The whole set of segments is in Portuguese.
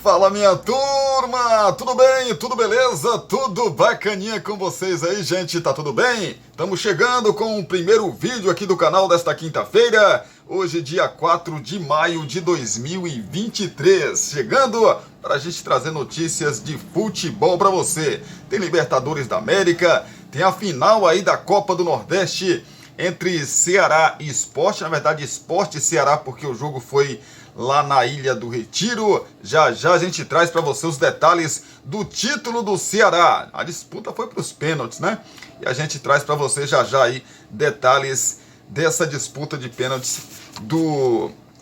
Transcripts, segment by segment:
Fala, minha turma! Tudo bem? Tudo beleza? Tudo bacaninha com vocês aí, gente? Tá tudo bem? Estamos chegando com o primeiro vídeo aqui do canal desta quinta-feira. Hoje, dia 4 de maio de 2023. Chegando para a gente trazer notícias de futebol para você. Tem Libertadores da América, tem a final aí da Copa do Nordeste entre Ceará e Sport. Na verdade, Sport e Ceará, porque o jogo foi lá na Ilha do Retiro. Já a gente traz para você os detalhes do título do Ceará. A disputa foi para os pênaltis, né? E a gente traz para você já aí detalhes dessa disputa de pênaltis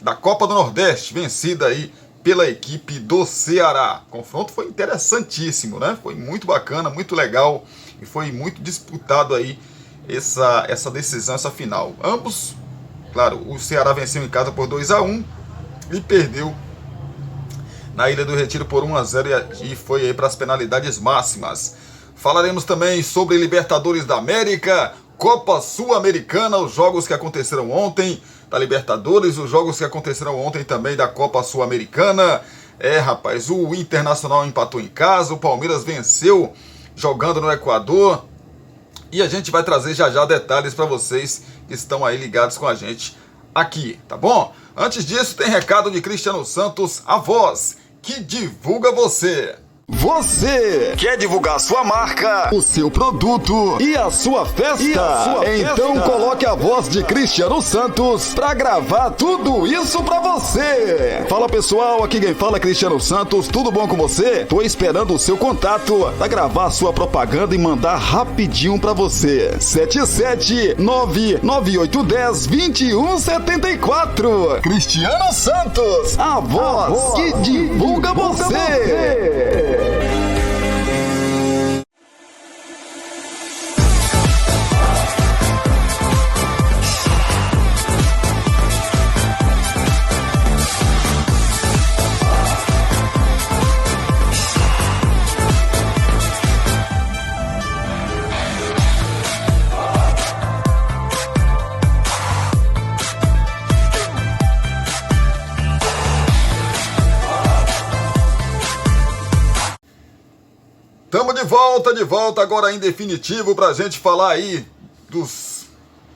da Copa do Nordeste, vencida aí pela equipe do Ceará. O confronto foi interessantíssimo, né? Foi muito bacana, muito legal e foi muito disputado aí essa decisão, essa final. Ambos, claro, o Ceará venceu em casa por 2-1 e perdeu na Ilha do Retiro por 1-0 e foi aí para as penalidades máximas. Falaremos também sobre Libertadores da América, Copa Sul-Americana, os jogos que aconteceram ontem da Libertadores, os jogos que aconteceram ontem também da Copa Sul-Americana. Rapaz, o Internacional empatou em casa, o Palmeiras venceu jogando no Equador. E a gente vai trazer já detalhes para vocês que estão aí ligados com a gente aqui, tá bom? Antes disso, tem recado de Cristiano Santos, a voz que divulga você. Você quer divulgar sua marca, o seu produto e a sua festa? Então coloque a voz de Cristiano Santos pra gravar tudo isso pra você. Fala, pessoal, aqui quem fala é Cristiano Santos, tudo bom com você? Tô esperando o seu contato pra gravar sua propaganda e mandar rapidinho pra você. 77998102174. Cristiano Santos, a voz que divulga você. Estamos de volta agora em definitivo pra gente falar aí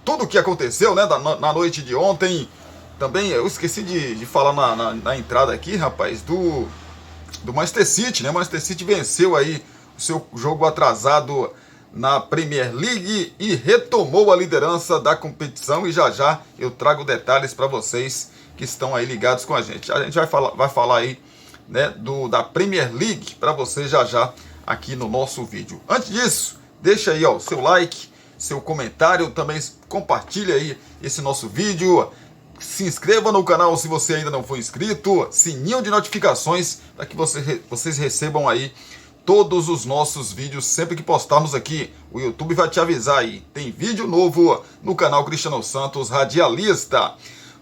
tudo o que aconteceu, né, na noite de ontem. Também eu esqueci de falar na entrada aqui, rapaz, do Manchester City, né? Manchester City venceu aí o seu jogo atrasado na Premier League e retomou a liderança da competição, e já eu trago detalhes para vocês que estão aí ligados com a gente. A gente vai falar aí, né, da Premier League para vocês já aqui no nosso vídeo. Antes disso, deixa aí o seu like, seu comentário, também compartilha aí esse nosso vídeo, se inscreva no canal se você ainda não for inscrito, sininho de notificações para que vocês recebam aí todos os nossos vídeos sempre que postarmos aqui. O YouTube vai te avisar aí, tem vídeo novo no canal Cristiano Santos Radialista.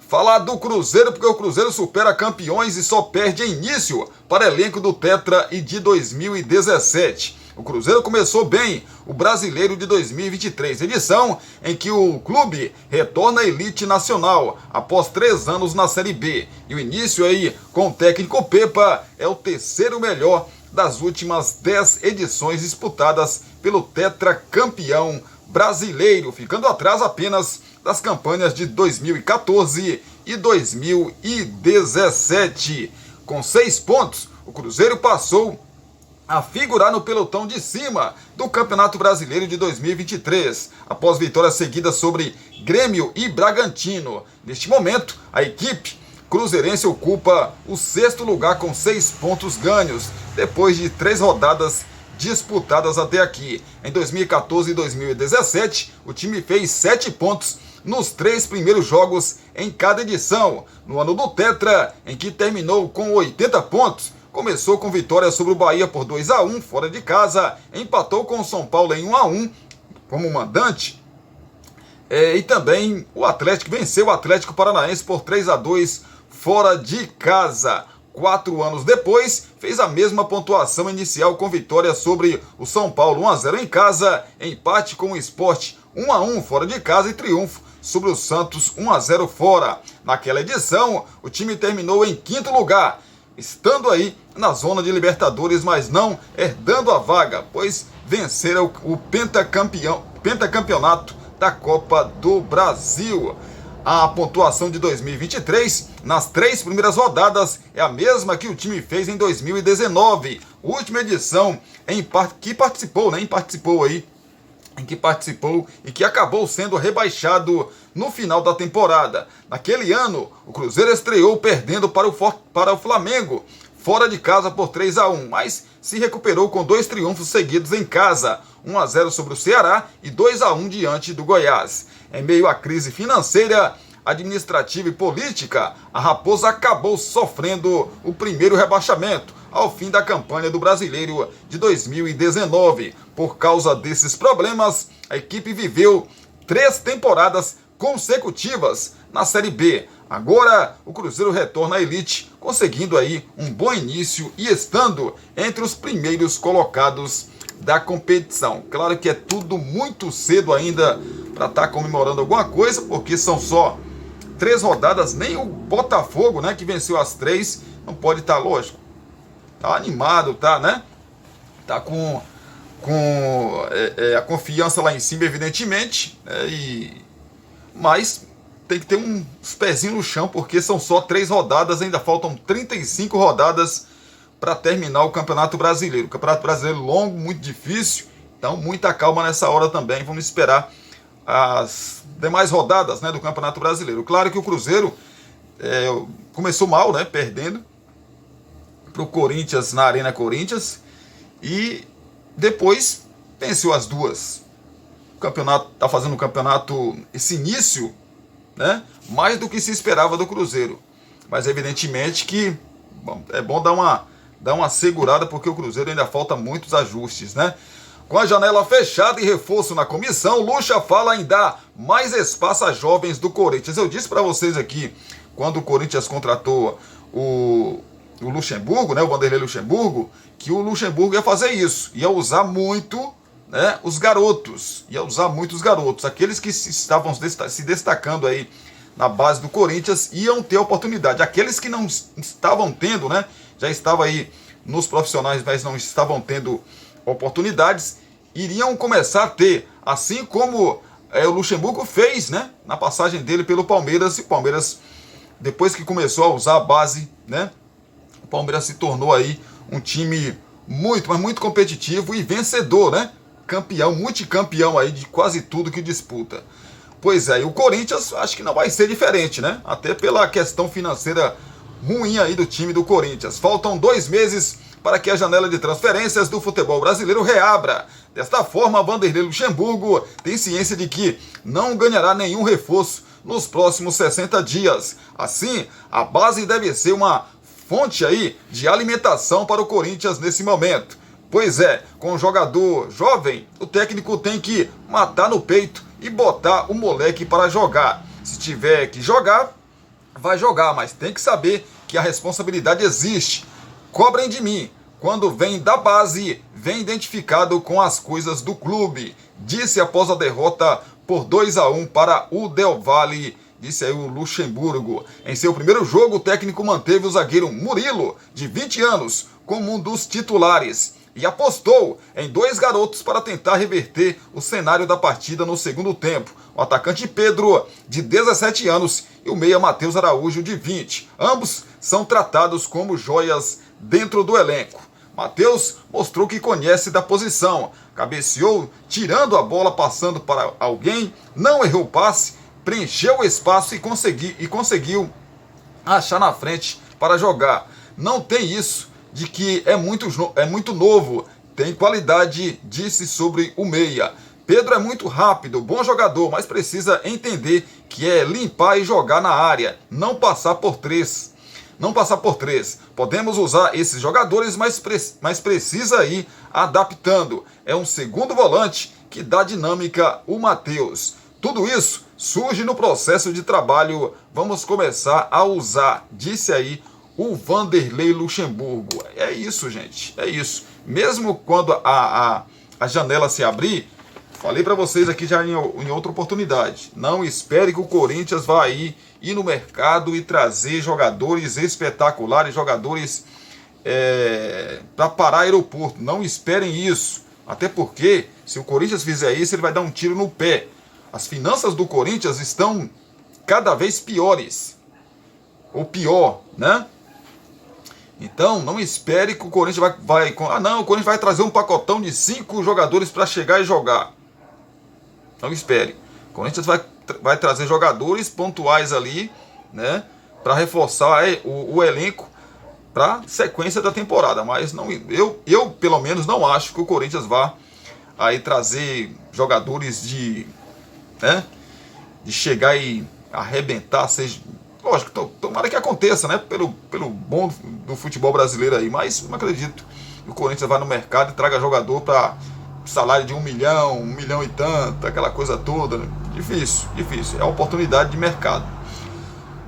Falar do Cruzeiro, porque o Cruzeiro supera campeões e só perde em início para elenco do Tetra e de 2017. O Cruzeiro começou bem o Brasileiro de 2023, edição em que o clube retorna à elite nacional após 3 anos na Série B. E o início aí com o técnico Pepa é o terceiro melhor das últimas 10 edições disputadas pelo Tetra campeão brasileiro, ficando atrás apenas das campanhas de 2014 e 2017. Com 6 pontos, o Cruzeiro passou a figurar no pelotão de cima do Campeonato Brasileiro de 2023, após vitórias seguidas sobre Grêmio e Bragantino. Neste momento, a equipe cruzeirense ocupa o 6º lugar com 6 pontos ganhos, depois de 3 rodadas disputadas até aqui. Em 2014 e 2017, o time fez 7 pontos nos 3 primeiros jogos em cada edição. No ano do Tetra, em que terminou com 80 pontos, começou com vitória sobre o Bahia por 2-1 fora de casa, empatou com o São Paulo em 1-1 como mandante, e também o Atlético venceu o Atlético Paranaense por 3-2 fora de casa. 4 anos depois, fez a mesma pontuação inicial com vitória sobre o São Paulo 1-0 em casa, empate com o Sport 1-1 fora de casa e triunfo sobre o Santos 1-0 fora. Naquela edição, o time terminou em 5º lugar, estando aí na zona de Libertadores, mas não herdando a vaga, pois venceram o pentacampeonato da Copa do Brasil. A pontuação de 2023 nas 3 primeiras rodadas é a mesma que o time fez em 2019, última edição em que participou e que acabou sendo rebaixado no final da temporada. Naquele ano, o Cruzeiro estreou perdendo para o Flamengo, fora de casa por 3-1, mas se recuperou com 2 triunfos seguidos em casa, 1-0 sobre o Ceará e 2-1 diante do Goiás. Em meio à crise financeira, administrativa e política, a Raposa acabou sofrendo o primeiro rebaixamento ao fim da campanha do Brasileiro de 2019. Por causa desses problemas, a equipe viveu 3 temporadas consecutivas na Série B. Agora, o Cruzeiro retorna à elite, conseguindo aí um bom início e estando entre os primeiros colocados da competição. Claro que é tudo muito cedo ainda para estar comemorando alguma coisa, porque são só 3 rodadas, nem o Botafogo, né, que venceu as 3, não pode estar, lógico, tá animado, tá, né? Tá com a confiança lá em cima, evidentemente, mas tem que ter uns pezinhos no chão, porque são só 3 rodadas, ainda faltam 35 rodadas para terminar o Campeonato Brasileiro. O Campeonato Brasileiro longo, muito difícil, então muita calma nessa hora também. Vamos esperar as demais rodadas, né, do Campeonato Brasileiro. Claro que o Cruzeiro começou mal, né, perdendo para o Corinthians na Arena Corinthians e depois venceu as 2. O campeonato está fazendo um campeonato, esse início, né, mais do que se esperava do Cruzeiro. Mas evidentemente que é bom dar uma segurada, porque o Cruzeiro ainda falta muitos ajustes, né? Com a janela fechada e reforço na comissão, Lucha fala em dar mais espaço a jovens do Corinthians. Eu disse para vocês aqui, quando o Corinthians contratou o Luxemburgo, né, o Vanderlei Luxemburgo, que o Luxemburgo ia fazer isso, ia usar muito, né, os garotos, aqueles que estavam se destacando aí na base do Corinthians iam ter oportunidade, aqueles que não estavam tendo, né, já estavam aí nos profissionais, mas não estavam tendo oportunidades, iriam começar a ter, assim como o Luxemburgo fez, né, na passagem dele pelo Palmeiras. E o Palmeiras, depois que começou a usar a base, né, o Palmeiras se tornou aí um time muito, mas muito competitivo e vencedor, né, campeão, multicampeão aí de quase tudo que disputa. Pois é, e o Corinthians acho que não vai ser diferente, né, até pela questão financeira ruim aí do time do Corinthians. Faltam 2 meses para que a janela de transferências do futebol brasileiro reabra. Desta forma, Vanderlei Luxemburgo tem ciência de que não ganhará nenhum reforço nos próximos 60 dias. Assim, a base deve ser uma fonte aí de alimentação para o Corinthians nesse momento. Pois é, com um jogador jovem, o técnico tem que matar no peito e botar o moleque para jogar. Se tiver que jogar, vai jogar, mas tem que saber que a responsabilidade existe. Cobrem de mim. Quando vem da base, vem identificado com as coisas do clube. Disse após a derrota por 2-1 para o Del Valle, disse aí o Luxemburgo. Em seu primeiro jogo, o técnico manteve o zagueiro Murilo, de 20 anos, como um dos titulares. E apostou em 2 garotos para tentar reverter o cenário da partida no segundo tempo. O atacante Pedro, de 17 anos, e o meia Matheus Araújo, de 20. Ambos são tratados como joias dentro do elenco. Matheus mostrou que conhece da posição, cabeceou, tirando a bola, passando para alguém, não errou o passe, preencheu o espaço e conseguiu achar na frente para jogar. Não tem isso de que é muito novo, tem qualidade, disse sobre o meia. Pedro é muito rápido, bom jogador, mas precisa entender que é limpar e jogar na área, não passar por 3. Podemos usar esses jogadores, mas precisa ir adaptando. É um segundo volante que dá dinâmica, o Matheus. Tudo isso surge no processo de trabalho. Vamos começar a usar, disse aí o Vanderlei Luxemburgo. É isso, gente, é isso. Mesmo quando a janela se abrir, Falei para vocês aqui já em outra oportunidade. Não espere que o Corinthians vá ir no mercado e trazer jogadores espetaculares, jogadores para parar aeroporto. Não esperem isso. Até porque, se o Corinthians fizer isso, ele vai dar um tiro no pé. As finanças do Corinthians estão cada vez piores. Ou pior, né? Então, não espere que o Corinthians vai... o Corinthians vai trazer um pacotão de 5 jogadores para chegar e jogar. Não espere. O Corinthians vai trazer jogadores pontuais ali, né? Para reforçar o elenco para sequência da temporada. Mas não, eu, pelo menos, não acho que o Corinthians vá aí trazer jogadores de chegar e arrebentar, seja... Lógico, tomara que aconteça, né? Pelo bom do futebol brasileiro aí. Mas não acredito que o Corinthians vá no mercado e traga jogador para salário de 1 milhão e tanto, aquela coisa toda. Né? Difícil. É a oportunidade de mercado.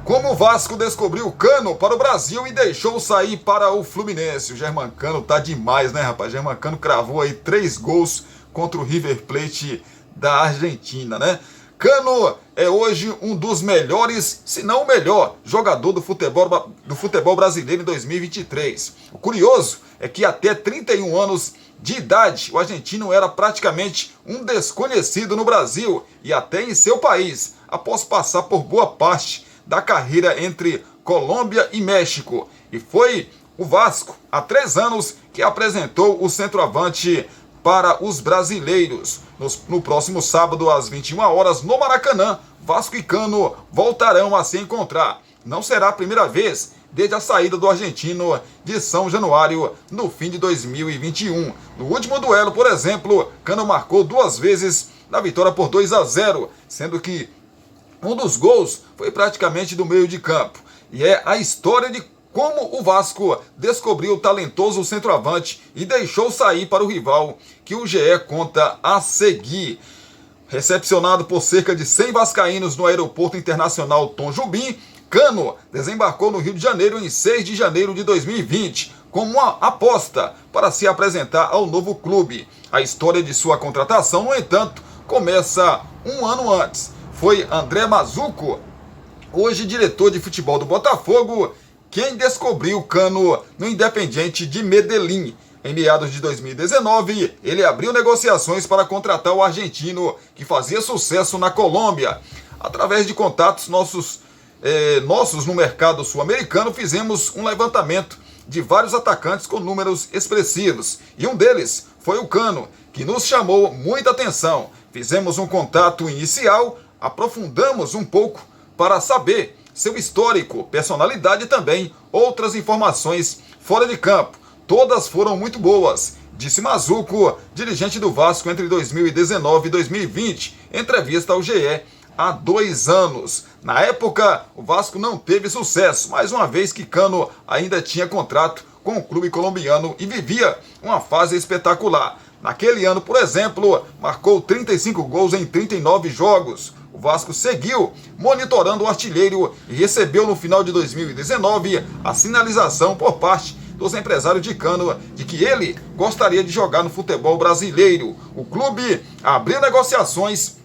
Como o Vasco descobriu o Cano para o Brasil e deixou sair para o Fluminense. O Germancano tá demais, né, rapaz? Germancano cravou aí 3 gols contra o River Plate da Argentina, né? Cano é hoje um dos melhores, se não o melhor, jogador do futebol brasileiro em 2023. O curioso é que até 31 anos de idade, o argentino era praticamente um desconhecido no Brasil e até em seu país, após passar por boa parte da carreira entre Colômbia e México. E foi o Vasco, há 3 anos, que apresentou o centroavante para os brasileiros. No próximo sábado, às 21 horas, no Maracanã, Vasco e Cano voltarão a se encontrar. Não será a primeira vez desde a saída do argentino de São Januário no fim de 2021. No último duelo, por exemplo, Cano marcou 2 vezes na vitória por 2-0, sendo que um dos gols foi praticamente do meio de campo. E é a história de como o Vasco descobriu o talentoso centroavante e deixou sair para o rival, que o GE conta a seguir. Recepcionado por cerca de 100 vascaínos no Aeroporto Internacional Tom Jobim, Cano desembarcou no Rio de Janeiro em 6 de janeiro de 2020, como uma aposta para se apresentar ao novo clube. A história de sua contratação, no entanto, começa um ano antes. Foi André Mazuco, hoje diretor de futebol do Botafogo, quem descobriu Cano no Independiente de Medellín. Em meados de 2019, ele abriu negociações para contratar o argentino, que fazia sucesso na Colômbia. Através de contatos nossos no mercado sul-americano, fizemos um levantamento de vários atacantes com números expressivos. E um deles foi o Cano, que nos chamou muita atenção. Fizemos um contato inicial, aprofundamos um pouco para saber seu histórico, personalidade e também outras informações fora de campo. Todas foram muito boas, disse Mazuco, dirigente do Vasco entre 2019 e 2020, em entrevista ao GE há 2 anos. Na época, o Vasco não teve sucesso, mais uma vez que Cano ainda tinha contrato com o clube colombiano e vivia uma fase espetacular. Naquele ano, por exemplo, marcou 35 gols em 39 jogos. O Vasco seguiu monitorando o artilheiro e recebeu no final de 2019 a sinalização por parte dos empresários de Cano de que ele gostaria de jogar no futebol brasileiro. O clube abriu negociações,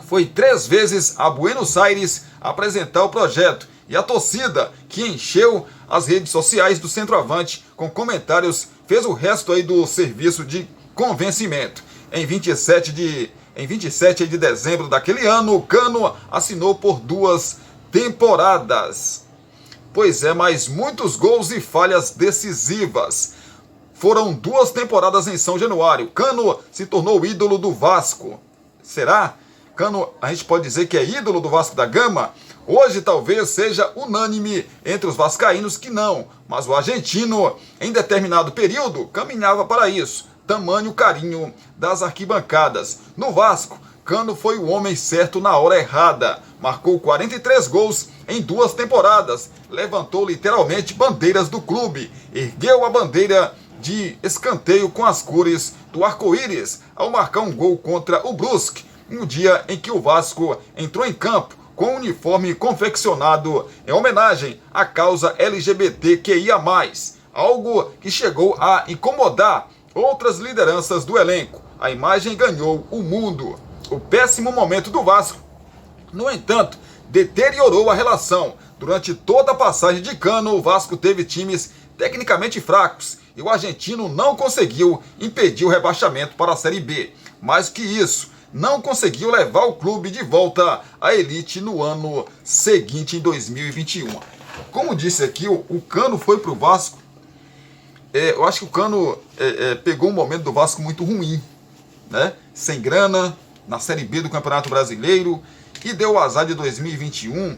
foi 3 vezes a Buenos Aires apresentar o projeto e a torcida, que encheu as redes sociais do centroavante com comentários, fez o resto aí do serviço de convencimento. Em 27 de dezembro daquele ano, Cano assinou por 2 temporadas. Pois é, mas muitos gols e falhas decisivas. Foram 2 temporadas em São Januário. Cano se tornou ídolo do Vasco. Será? Cano, a gente pode dizer que é ídolo do Vasco da Gama? Hoje talvez seja unânime entre os vascaínos que não, mas o argentino, em determinado período, caminhava para isso. Tamanho carinho das arquibancadas. No Vasco, Cano foi o homem certo na hora errada. Marcou 43 gols em 2 temporadas. Levantou literalmente bandeiras do clube. Ergueu a bandeira de escanteio com as cores do arco-íris ao marcar um gol contra o Brusque, no dia em que o Vasco entrou em campo com o uniforme confeccionado em homenagem à causa LGBTQIA+, algo que chegou a incomodar outras lideranças do elenco. a imagem ganhou o mundo. O péssimo momento do Vasco, no entanto, deteriorou a relação. Durante toda a passagem de Cano, o Vasco teve times tecnicamente fracos e o argentino não conseguiu impedir o rebaixamento para a Série B. Mais que isso, não conseguiu levar o clube de volta à elite no ano seguinte, em 2021. Como disse aqui, o Cano foi para o Vasco. Eu acho que o Cano pegou um momento do Vasco muito ruim, né? Sem grana, na Série B do Campeonato Brasileiro, e deu o azar de 2021,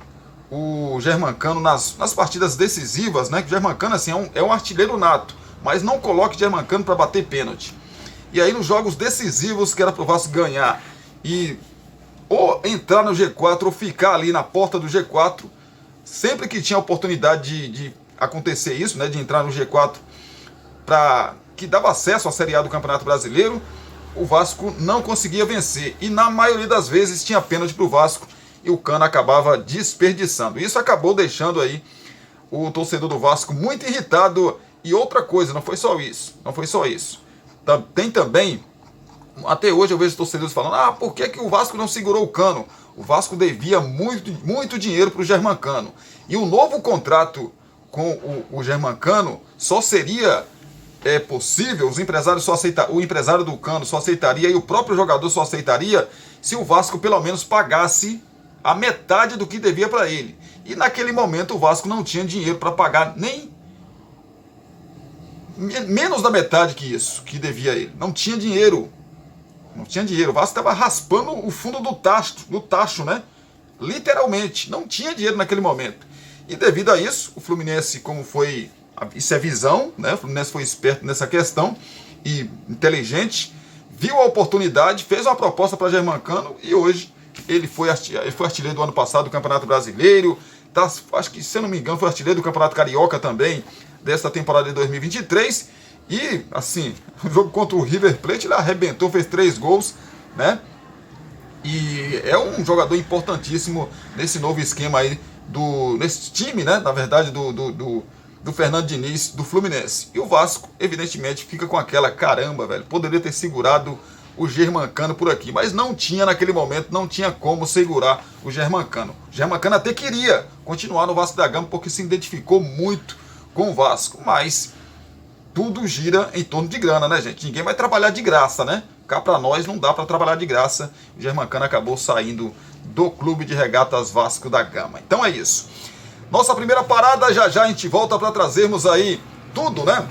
o Germancano nas partidas decisivas, né? Que o Germancano assim, é um artilheiro nato, mas não coloque o Germancano para bater pênalti. E aí nos jogos decisivos, que era para o Vasco ganhar e ou entrar no G4 ou ficar ali na porta do G4, sempre que tinha a oportunidade de acontecer isso, né? De entrar no G4, que dava acesso à Série A do Campeonato Brasileiro, o Vasco não conseguia vencer. E na maioria das vezes tinha pênalti para o Vasco e o Cano acabava desperdiçando. Isso acabou deixando aí o torcedor do Vasco muito irritado. E outra coisa, não foi só isso. Tem também, até hoje eu vejo torcedores falando, por que o Vasco não segurou o Cano? O Vasco devia muito dinheiro para o Germancano. E um novo contrato com o Germancano só seria possível, o empresário do Cano só aceitaria e o próprio jogador só aceitaria se o Vasco pelo menos pagasse a metade do que devia para ele. E naquele momento o Vasco não tinha dinheiro para pagar nem menos da metade que isso que devia a ele. Não tinha dinheiro. O Vasco estava raspando o fundo do tacho, né? Literalmente, não tinha dinheiro naquele momento. E devido a isso, o Fluminense, como foi, isso é visão, né? O Fluminense foi esperto nessa questão e inteligente, viu a oportunidade, fez uma proposta para Germancano e hoje ele foi artilheiro do ano passado do Campeonato Brasileiro, acho que, se eu não me engano, foi artilheiro do Campeonato Carioca também, dessa temporada de 2023, e assim, o jogo contra o River Plate ele arrebentou, fez 3 gols, né? E é um jogador importantíssimo nesse novo esquema aí, nesse time, né? Na verdade, do Fernando Diniz, do Fluminense. E o Vasco, evidentemente, fica com aquela, caramba, velho, poderia ter segurado o Germancano por aqui, mas não tinha naquele momento, não tinha como segurar o Germancano. O Germancano até queria continuar no Vasco da Gama porque se identificou muito com o Vasco, mas tudo gira em torno de grana, né, gente? Ninguém vai trabalhar de graça, né? Cá pra nós não dá pra trabalhar de graça. O Germancano acabou saindo do Clube de Regatas Vasco da Gama. Então é isso. Nossa primeira parada, já a gente volta para trazermos aí tudo, né?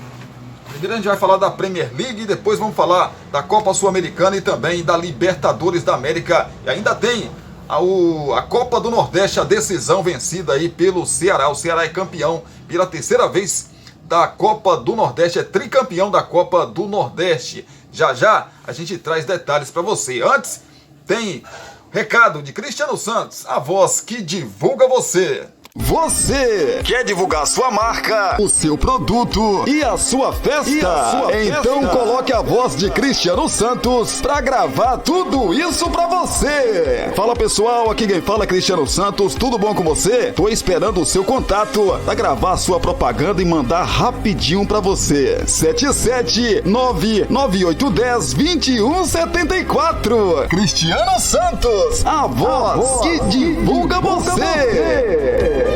Primeiro a gente vai falar da Premier League, depois vamos falar da Copa Sul-Americana e também da Libertadores da América. E ainda tem a Copa do Nordeste, a decisão vencida aí pelo Ceará. O Ceará é campeão pela 3ª vez da Copa do Nordeste, é tricampeão da Copa do Nordeste. Já a gente traz detalhes para você. Antes, tem recado de Cristiano Santos, a voz que divulga você. Você quer divulgar sua marca, o seu produto e a sua festa? Então coloque a voz de Cristiano Santos pra gravar tudo isso pra você. Fala pessoal, aqui quem fala é Cristiano Santos, tudo bom com você? Tô esperando o seu contato pra gravar sua propaganda e mandar rapidinho pra você. 77998102174. Cristiano Santos, a voz que divulga você.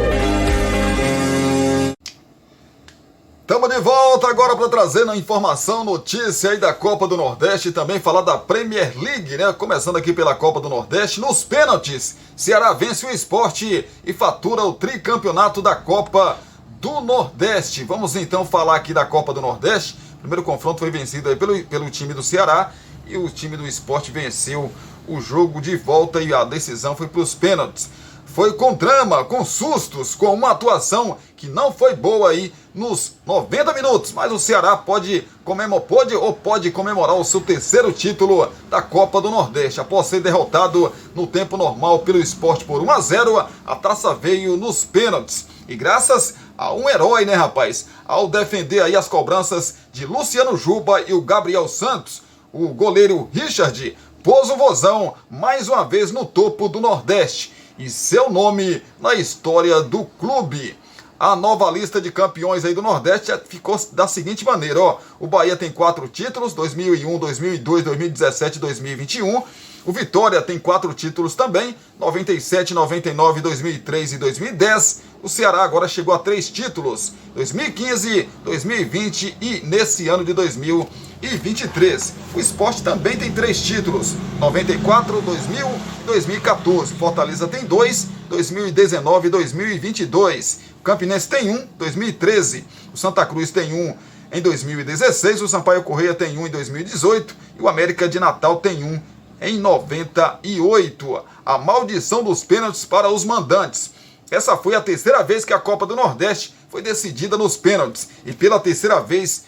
Estamos de volta agora para trazer a informação, notícia aí da Copa do Nordeste e também falar da Premier League, né? Começando aqui pela Copa do Nordeste, nos pênaltis, Ceará vence o Sport e fatura o tricampeonato da Copa do Nordeste. Vamos então falar aqui da Copa do Nordeste. O primeiro confronto foi vencido aí pelo time do Ceará e o time do Sport venceu o jogo de volta e a decisão foi para os pênaltis. Foi com drama, com sustos, com uma atuação que não foi boa aí nos 90 minutos. Mas o Ceará pode comemorar o seu 3º título da Copa do Nordeste. Após ser derrotado no tempo normal pelo Sport por 1-0, a taça veio nos pênaltis. E graças a um herói, né, rapaz? Ao defender aí as cobranças de Luciano Juba e o Gabriel Santos, o goleiro Richard pôs o Vozão mais uma vez no topo do Nordeste e seu nome na história do clube. A nova lista de campeões aí do Nordeste ficou da seguinte maneira, ó. O Bahia tem 4 títulos, 2001, 2002, 2017 e 2021. O Vitória tem 4 títulos também, 97, 99, 2003 e 2010. O Ceará agora chegou a 3 títulos, 2015, 2020 e nesse ano de 2023. O Sport também tem 3 títulos, 94, 2000 e 2014. Fortaleza tem 2, 2019 e 2022. O Campinense tem 1, 2013. O Santa Cruz tem 1 em 2016. O Sampaio Corrêa tem 1 em 2018. E o América de Natal tem 1 em 98. A maldição dos pênaltis para os mandantes. Essa foi a terceira vez que a Copa do Nordeste foi decidida nos pênaltis. E pela terceira vez,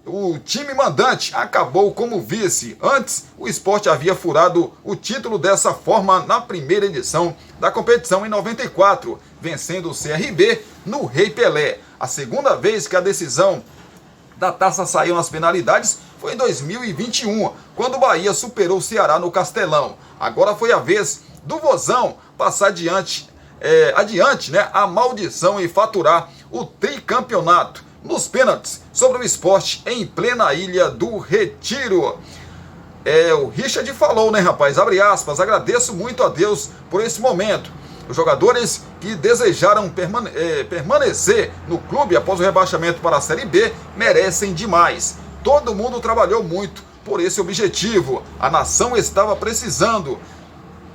o time mandante acabou como vice. Antes, o Sport havia furado o título dessa forma na primeira edição da competição em 94, vencendo o CRB no Rei Pelé. A segunda vez que a decisão da taça saiu nas penalidades foi em 2021, quando o Bahia superou o Ceará no Castelão. Agora foi a vez do Vozão passar adiante, né, a maldição e faturar o tricampeonato nos pênaltis sobre o Sport em plena Ilha do Retiro. O Richard falou, né, rapaz? Abre aspas, agradeço muito a Deus por esse momento. Os jogadores que desejaram permanecer no clube após o rebaixamento para a Série B merecem demais. Todo mundo trabalhou muito por esse objetivo. A nação estava precisando.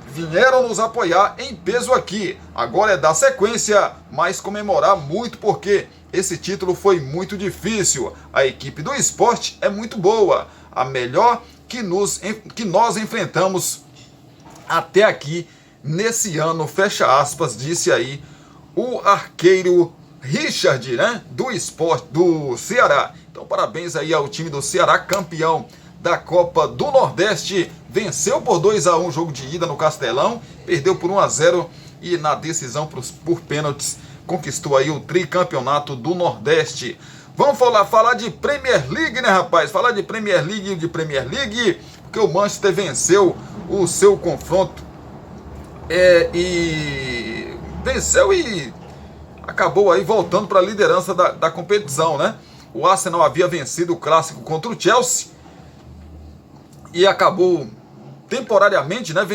Vieram nos apoiar em peso aqui. Agora é dar sequência, mas comemorar muito porque esse título foi muito difícil. A equipe do Sport é muito boa. A melhor que nós enfrentamos até aqui nesse ano, fecha aspas, disse aí o arqueiro Richard, né, do Sport do Ceará. Então parabéns aí ao time do Ceará, campeão da Copa do Nordeste, venceu por 2-1 o jogo de ida no Castelão, perdeu por 1-0 e na decisão por pênaltis conquistou aí o tricampeonato do Nordeste. Vamos falar de Premier League, né, rapaz? Falar de Premier League, porque o Manchester venceu o seu confronto e venceu e acabou aí voltando para a liderança da competição, né? O Arsenal havia vencido o clássico contra o Chelsea e acabou temporariamente, né,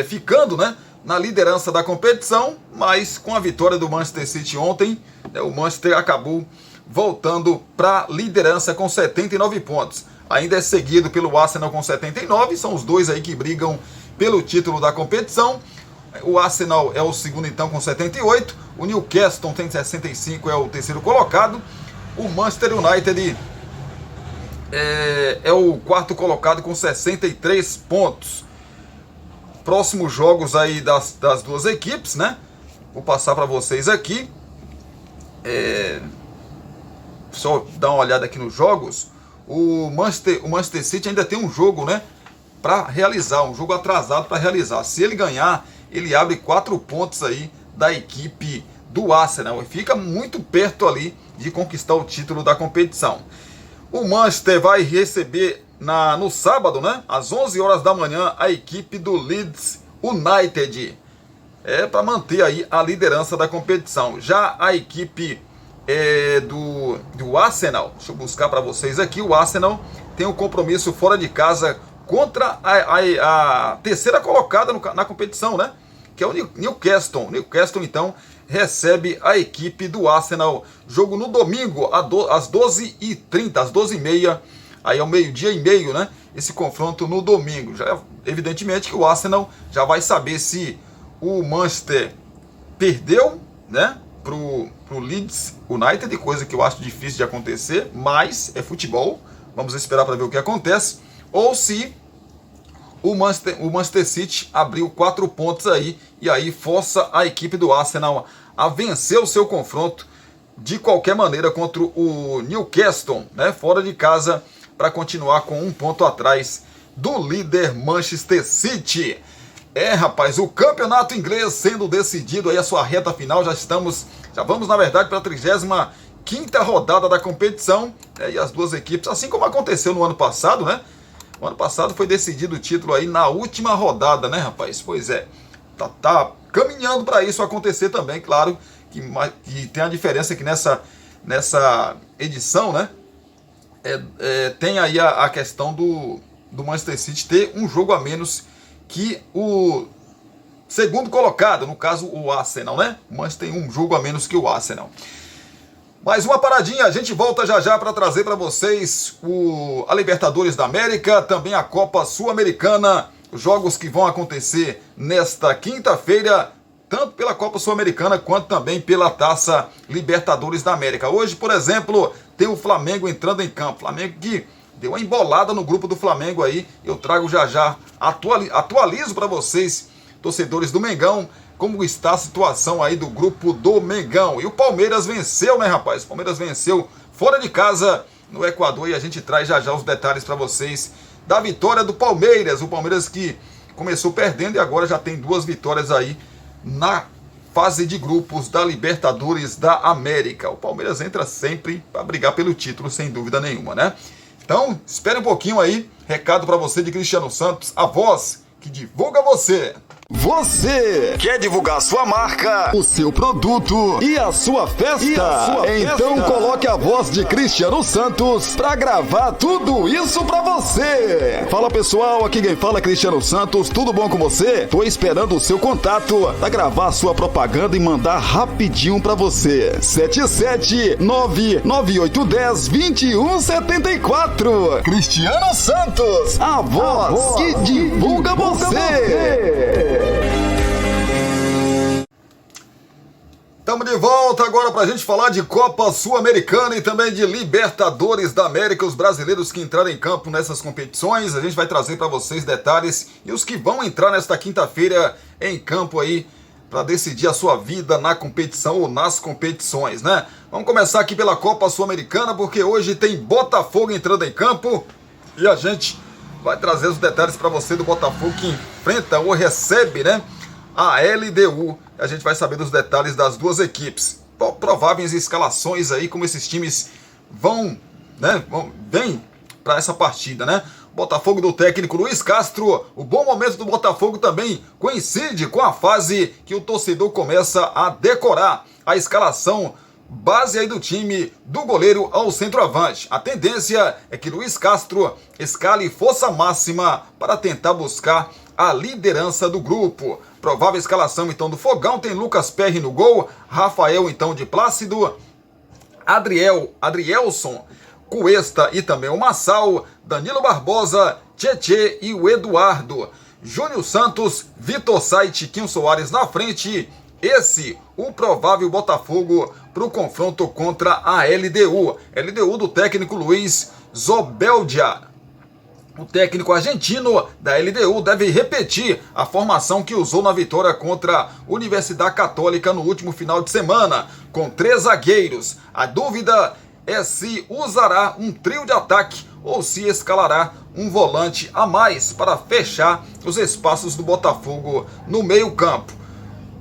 ficando, né, na liderança da competição, mas com a vitória do Manchester City ontem, né, o Manchester acabou voltando para a liderança com 79 pontos. Ainda é seguido pelo Arsenal com 79, são os dois aí que brigam pelo título da competição. O Arsenal é o segundo então com 78, o Newcastle tem 65, é o terceiro colocado. O Manchester United é o quarto colocado com 63 pontos. Próximos jogos aí das duas equipes, né? Vou passar para vocês aqui. Só dar uma olhada aqui nos jogos. O Manchester City ainda tem um jogo, né, para realizar, um jogo atrasado para realizar. Se ele ganhar, ele abre 4 pontos aí da equipe do Arsenal e fica muito perto ali de conquistar o título da competição. O Manchester vai receber no sábado, né, às 11 horas da manhã, a equipe do Leeds United. Para manter aí a liderança da competição. Já a equipe do Arsenal, deixa eu buscar para vocês aqui, o Arsenal tem um compromisso fora de casa contra a terceira colocada na competição, né, que é o Newcastle. Newcastle, então, recebe a equipe do Arsenal. Jogo no domingo, às 12h30, às 12h30, aí ao meio-dia e meio, né? Esse confronto no domingo. Já, evidentemente que o Arsenal já vai saber se o Manchester perdeu, né, pro Leeds United, coisa que eu acho difícil de acontecer, mas é futebol. Vamos esperar para ver o que acontece. Ou se o Manchester City abriu 4 pontos aí, e aí força a equipe do Arsenal a vencer o seu confronto de qualquer maneira contra o Newcastle, né, fora de casa, para continuar com 1 ponto atrás do líder Manchester City. Rapaz, o campeonato inglês sendo decidido aí a sua reta final, já vamos na verdade para a 35ª rodada da competição, e as duas equipes, assim como aconteceu no ano passado, né? O ano passado foi decidido o título aí na última rodada, né, rapaz? Pois é, tá caminhando para isso acontecer também. Claro que tem a diferença que nessa edição, né, tem aí a questão do Manchester City ter um jogo a menos que o segundo colocado, no caso o Arsenal, né? O Manchester tem um jogo a menos que o Arsenal. Mais uma paradinha, a gente volta já para trazer para vocês a Libertadores da América, também a Copa Sul-Americana, jogos que vão acontecer nesta quinta-feira, tanto pela Copa Sul-Americana quanto também pela Taça Libertadores da América. Hoje, por exemplo, tem o Flamengo entrando em campo. Flamengo que deu uma embolada no grupo do Flamengo aí. Eu trago já, atualizo para vocês, torcedores do Mengão, como está a situação aí do grupo do Mengão. E o Palmeiras venceu, né, rapaz? O Palmeiras venceu fora de casa no Equador e a gente traz já os detalhes para vocês da vitória do Palmeiras. O Palmeiras que começou perdendo e agora já tem 2 vitórias aí na fase de grupos da Libertadores da América. O Palmeiras entra sempre para brigar pelo título, sem dúvida nenhuma, né? Então, espere um pouquinho aí. Recado para você de Cristiano Santos, a voz que divulga você. Você quer divulgar sua marca, o seu produto e a sua festa? Então coloque a voz de Cristiano Santos pra gravar tudo isso pra você. Fala pessoal, aqui quem fala é Cristiano Santos, tudo bom com você? Tô esperando o seu contato pra gravar sua propaganda e mandar rapidinho pra você. 77998102174. Cristiano Santos, a voz que divulga você. Estamos de volta agora para a gente falar de Copa Sul-Americana e também de Libertadores da América, os brasileiros que entraram em campo nessas competições. A gente vai trazer para vocês detalhes e os que vão entrar nesta quinta-feira em campo aí para decidir a sua vida na competição ou nas competições, né? Vamos começar aqui pela Copa Sul-Americana, porque hoje tem Botafogo entrando em campo e a gente vai trazer os detalhes para você do Botafogo que enfrenta ou recebe, né, a LDU. A gente vai saber dos detalhes das duas equipes. Prováveis escalações aí, como esses times vêm para essa partida, né? Botafogo do técnico Luiz Castro. O bom momento do Botafogo também coincide com a fase que o torcedor começa a decorar. A escalação base aí do time, do goleiro ao centroavante. A tendência é que Luiz Castro escale força máxima para tentar buscar a liderança do grupo. Provável escalação então do Fogão tem Lucas Perry no gol, Rafael então de Plácido, Adrielson, Cuesta e também o Massal, Danilo Barbosa, Tietê e o Eduardo, Júnior Santos, Vitor Sá e Tiquinho Soares na frente. Esse, o provável Botafogo para o confronto contra a LDU. LDU do técnico Luiz Zobeldia. O técnico argentino da LDU deve repetir a formação que usou na vitória contra a Universidade Católica no último final de semana, com 3 zagueiros. A dúvida é se usará um trio de ataque ou se escalará um volante a mais para fechar os espaços do Botafogo no meio-campo.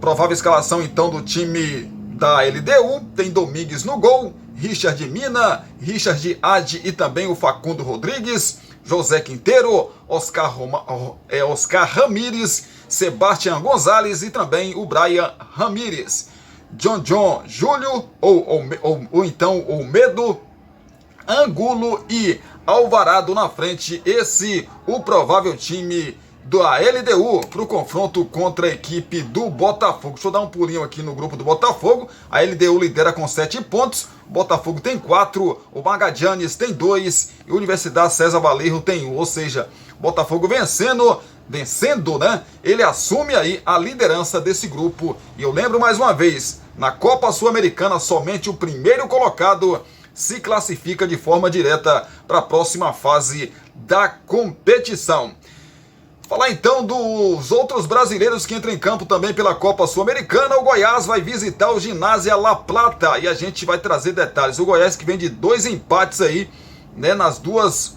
Provável escalação então do time da LDU tem Domingues no gol, Richard Mina, Richard Adi e também o Facundo Rodrigues, José Quinteiro, Oscar Ramírez, Sebastião Gonzalez e também o Brian Ramírez, John Júlio ou então o Medo, Angulo e Alvarado na frente. Esse o provável time da LDU para o confronto contra a equipe do Botafogo. Deixa eu dar um pulinho aqui no grupo do Botafogo. A LDU lidera com 7 pontos, o Botafogo tem 4, o Magadianes tem 2 e a Universidade César Valerro tem 1. Ou seja, Botafogo vencendo, né? Ele assume aí a liderança desse grupo. E eu lembro mais uma vez, na Copa Sul-Americana somente o primeiro colocado se classifica de forma direta para a próxima fase da competição. Falar então dos outros brasileiros que entram em campo também pela Copa Sul-Americana. O Goiás vai visitar o Ginásia La Plata e a gente vai trazer detalhes. O Goiás que vem de 2 empates aí, né, nos 2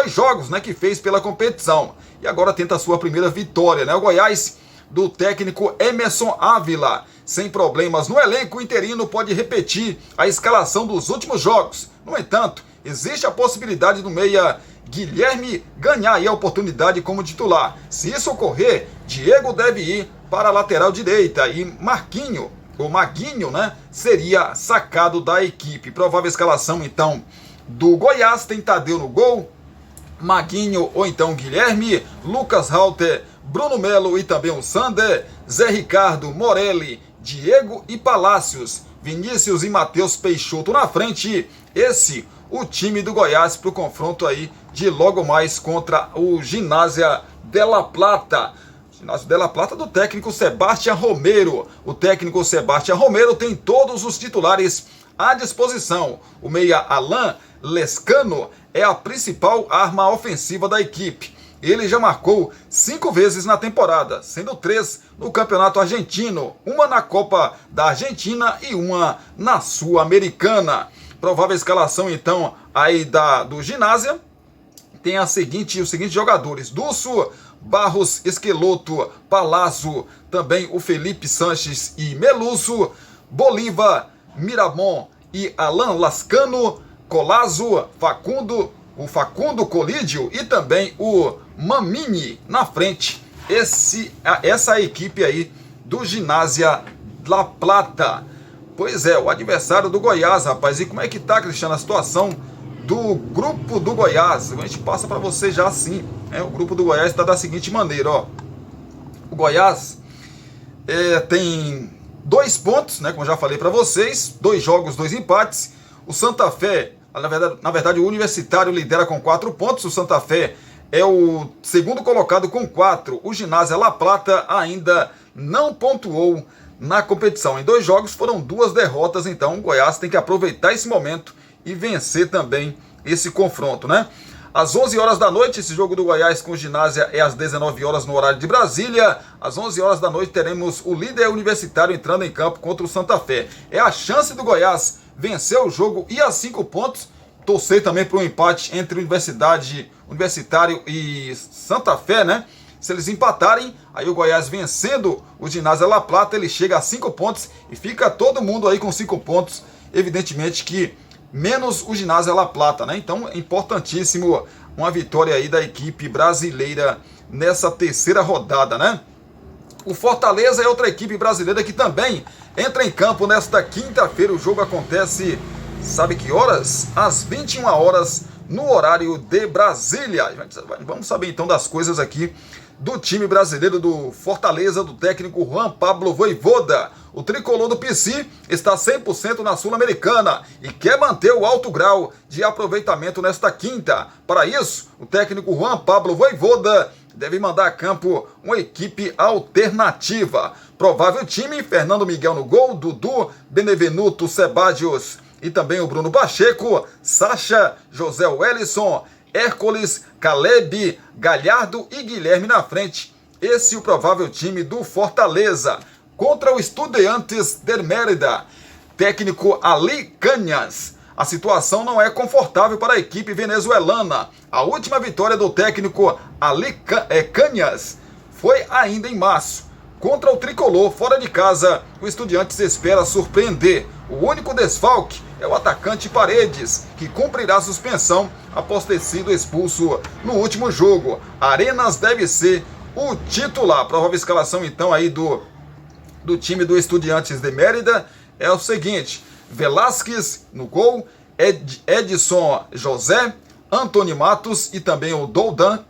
jogos, né, que fez pela competição. E agora tenta a sua primeira vitória, né? O Goiás do técnico Emerson Ávila. Sem problemas no elenco, o interino pode repetir a escalação dos últimos jogos. No entanto, existe a possibilidade do meia Guilherme ganhar aí a oportunidade como titular. Se isso ocorrer, Diego deve ir para a lateral direita e Marquinho o Maguinho, né, seria sacado da equipe. Provável escalação, então, do Goiás: tem Tadeu no gol, Maguinho ou então Guilherme, Lucas Halter, Bruno Melo e também o Sander, Zé Ricardo, Morelli, Diego e Palácios, Vinícius e Matheus Peixoto na frente. Esse o time do Goiás para o confronto aí de logo mais contra o Ginásio de La Plata. Ginásio de La Plata do técnico Sebastião Romero. O técnico Sebastião Romero tem todos os titulares à disposição. O meia Alain Lescano é a principal arma ofensiva da equipe. Ele já marcou 5 vezes na temporada, sendo 3 no Campeonato Argentino, uma na Copa da Argentina e uma na Sul-Americana. Provável escalação, então, aí do Ginásio tem os seguintes jogadores: Dulcio, Barros, Esqueloto, Palazzo, também o Felipe Sanches e Meluso, Bolívar, Miramon e Alain Lascano, Colazo, o Facundo Colídio e também o Mamini na frente. Essa equipe aí do Ginásio La Plata. Pois é, o adversário do Goiás, rapaz. E como é que tá, Cristiano, a situação do grupo do Goiás? A gente passa para você já assim. O grupo do Goiás está da seguinte maneira, ó. O Goiás tem 2 pontos, né? Como eu já falei para vocês, 2 jogos, 2 empates. O Santa Fé, na verdade, o Universitário lidera com 4 pontos. O Santa Fé é o segundo colocado com 4. O Ginásio La Plata ainda não pontuou na competição. Em 2 jogos foram 2 derrotas, então o Goiás tem que aproveitar esse momento e vencer também esse confronto, né? Às 11 horas da noite, esse jogo do Goiás com o Ginásio é às 19 horas no horário de Brasília. Às 11 horas da noite teremos o líder Universitário entrando em campo contra o Santa Fé. É a chance do Goiás vencer o jogo e a 5 pontos. Torcer também para um empate entre Universitário e Santa Fé, né? Se eles empatarem, aí o Goiás vencendo o Ginásio La Plata, ele chega a 5 pontos e fica todo mundo aí com 5 pontos. Evidentemente que menos o Ginásio La Plata, né? Então é importantíssimo uma vitória aí da equipe brasileira nessa terceira rodada, né? O Fortaleza é outra equipe brasileira que também entra em campo nesta quinta-feira. O jogo acontece, sabe que horas? Às 21 horas no horário de Brasília. Vamos saber então das coisas aqui do time brasileiro do Fortaleza, do técnico Juan Pablo Vojvoda. O tricolor do PC está 100% na Sul-Americana e quer manter o alto grau de aproveitamento nesta quinta. Para isso, o técnico Juan Pablo Vojvoda deve mandar a campo uma equipe alternativa. Provável time: Fernando Miguel no gol, Dudu, Benevenuto, Sebadios e também o Bruno Pacheco, Sacha, José Wellison, Hércules, Caleb, Galhardo e Guilherme na frente. Esse é o provável time do Fortaleza. Contra o Estudiantes de Mérida, técnico Ali Cañas. A situação não é confortável para a equipe venezuelana. A última vitória do técnico Ali Cañas foi ainda em março. Contra o tricolor, fora de casa, o Estudiantes espera surpreender. O único desfalque é o atacante Paredes, que cumprirá suspensão após ter sido expulso no último jogo. Arenas deve ser o titular. Provável escalação então aí do time do Estudiantes de Mérida é o seguinte: Velásquez no gol, Edson José, Antônio Matos e também o Doldan,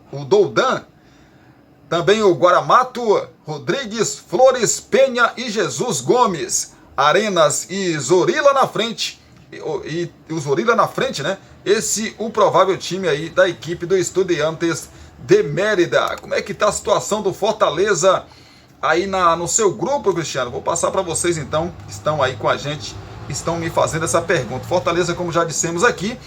também o Guaramato, Rodrigues, Flores, Penha e Jesus Gomes. Arenas e Zorila na frente. E o Zorila na frente, né? Esse o provável time aí da equipe do Estudiantes de Mérida. Como é que tá a situação do Fortaleza aí no seu grupo, Cristiano? Vou passar para vocês então, que estão aí com a gente, estão me fazendo essa pergunta. Fortaleza, como já dissemos aqui,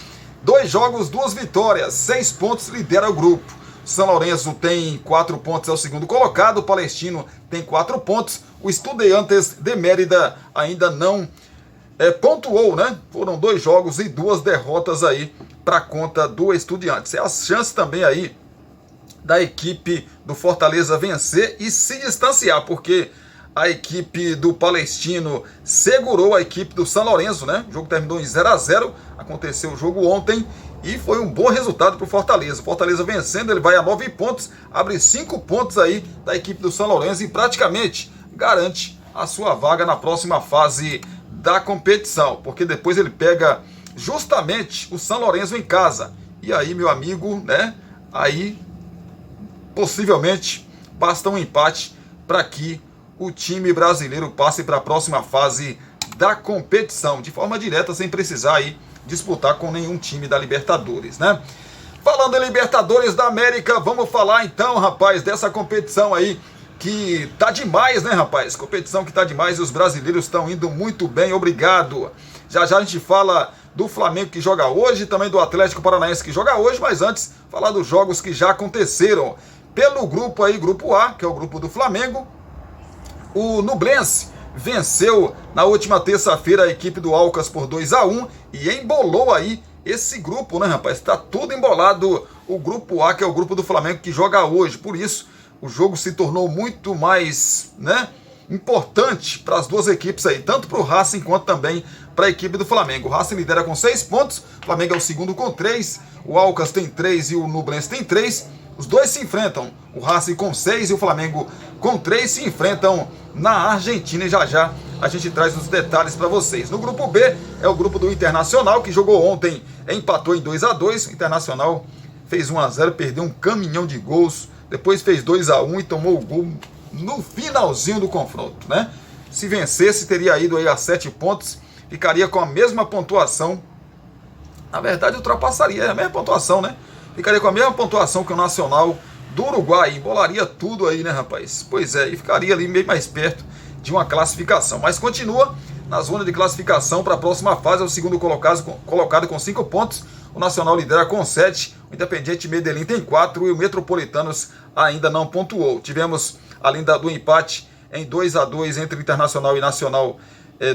2 jogos, 2 vitórias, 6 pontos, lidera o grupo. São Lourenço tem 4 pontos, é o segundo colocado. O Palestino tem 4 pontos. O Estudiantes de Mérida ainda não pontuou, né? Foram 2 jogos e 2 derrotas aí para conta do Estudiantes. É a chance também aí da equipe do Fortaleza vencer e se distanciar, porque a equipe do Palestino segurou a equipe do São Lourenço, né? O jogo terminou em 0-0, aconteceu o jogo ontem e foi um bom resultado para o Fortaleza. O Fortaleza vencendo, ele vai a 9 pontos, abre 5 pontos aí da equipe do São Lourenço e praticamente garante a sua vaga na próxima fase da competição, porque depois ele pega justamente o São Lourenço em casa. E aí, meu amigo, né? Aí, possivelmente, basta um empate para que o time brasileiro passe para a próxima fase da competição, de forma direta, sem precisar aí disputar com nenhum time da Libertadores, né? Falando em Libertadores da América, vamos falar então, rapaz, dessa competição aí que tá demais, né, rapaz? Competição que tá demais e os brasileiros estão indo muito bem, obrigado. Já já a gente fala do Flamengo que joga hoje, também do Atlético Paranaense que joga hoje, mas antes, falar dos jogos que já aconteceram. Pelo grupo aí, grupo A, que é o grupo do Flamengo, o Nublense venceu na última terça-feira a equipe do Alcas por 2-1 e embolou aí esse grupo, né, rapaz? Tá tudo embolado o grupo A, que é o grupo do Flamengo que joga hoje. Por isso, o jogo se tornou muito mais, né, importante para as duas equipes aí, tanto para o Racing quanto também para a equipe do Flamengo. O Racing lidera com 6 pontos, o Flamengo é o segundo com 3, o Alcas tem 3 e o Nublense tem 3. Os dois se enfrentam, o Racing com 6 e o Flamengo com 3 se enfrentam na Argentina e já já a gente traz os detalhes para vocês. No grupo B é o grupo do Internacional, que jogou ontem, empatou em 2-2, o Internacional fez 1-0, perdeu um caminhão de gols, depois fez 2-1 e tomou o gol no finalzinho do confronto, né? Se vencesse, teria ido aí a 7 pontos, ficaria com a mesma pontuação, na verdade ultrapassaria a mesma pontuação, né? Ficaria com a mesma pontuação que o Nacional do Uruguai, embolaria tudo aí, né, rapaz? Pois é, e ficaria ali meio mais perto de uma classificação, mas continua na zona de classificação para a próxima fase, é o segundo colocado com 5 pontos, o Nacional lidera com 7, o Independiente Medellín tem 4 e o Metropolitanos ainda não pontuou. Tivemos, além do empate em 2-2 entre Internacional e Nacional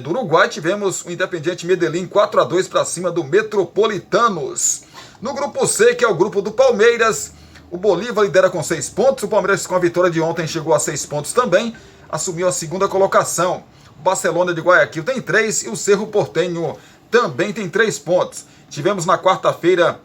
do Uruguai, tivemos o Independiente Medellín 4-2 para cima do Metropolitanos. No grupo C, que é o grupo do Palmeiras, o Bolívar lidera com 6 pontos, o Palmeiras com a vitória de ontem chegou a 6 pontos também, assumiu a segunda colocação. O Barcelona de Guayaquil tem 3 e o Cerro Porteño também tem 3 pontos. Tivemos na quarta-feira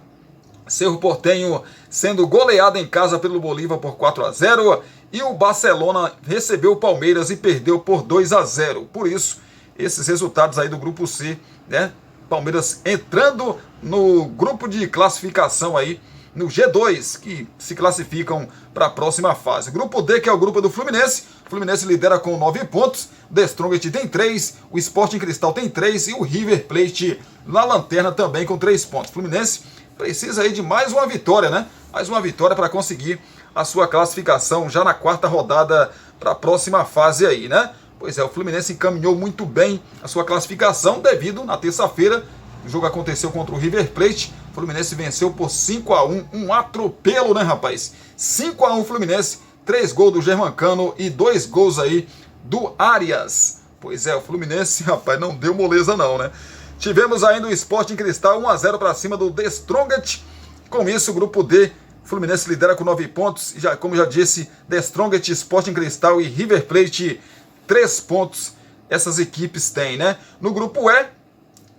Cerro Porteño sendo goleado em casa pelo Bolívar por 4-0 e o Barcelona recebeu o Palmeiras e perdeu por 2-0. Por isso, esses resultados aí do grupo C, né? Palmeiras entrando no grupo de classificação aí, no G2, que se classificam para a próxima fase. Grupo D, que é o grupo do Fluminense. O Fluminense lidera com 9 pontos, The Strongest tem 3, o Sporting Cristal tem 3 e o River Plate na lanterna também com 3 pontos. O Fluminense precisa aí de mais uma vitória, né? Mais uma vitória para conseguir a sua classificação já na quarta rodada para a próxima fase aí, né? Pois é, o Fluminense encaminhou muito bem a sua classificação devido, na terça-feira, o jogo aconteceu contra o River Plate, o Fluminense venceu por 5-1, um atropelo, né, rapaz? 5-1 Fluminense, 3 gols do Germancano e 2 gols aí do Arias. Pois é, o Fluminense, rapaz, não deu moleza não, né? Tivemos ainda o Sporting Cristal 1-0 para cima do The Strongest. Com isso, o grupo D, Fluminense lidera com 9 pontos, já, como já disse, The Strongest, Sporting Cristal e River Plate 3 pontos essas equipes têm, né? No grupo E,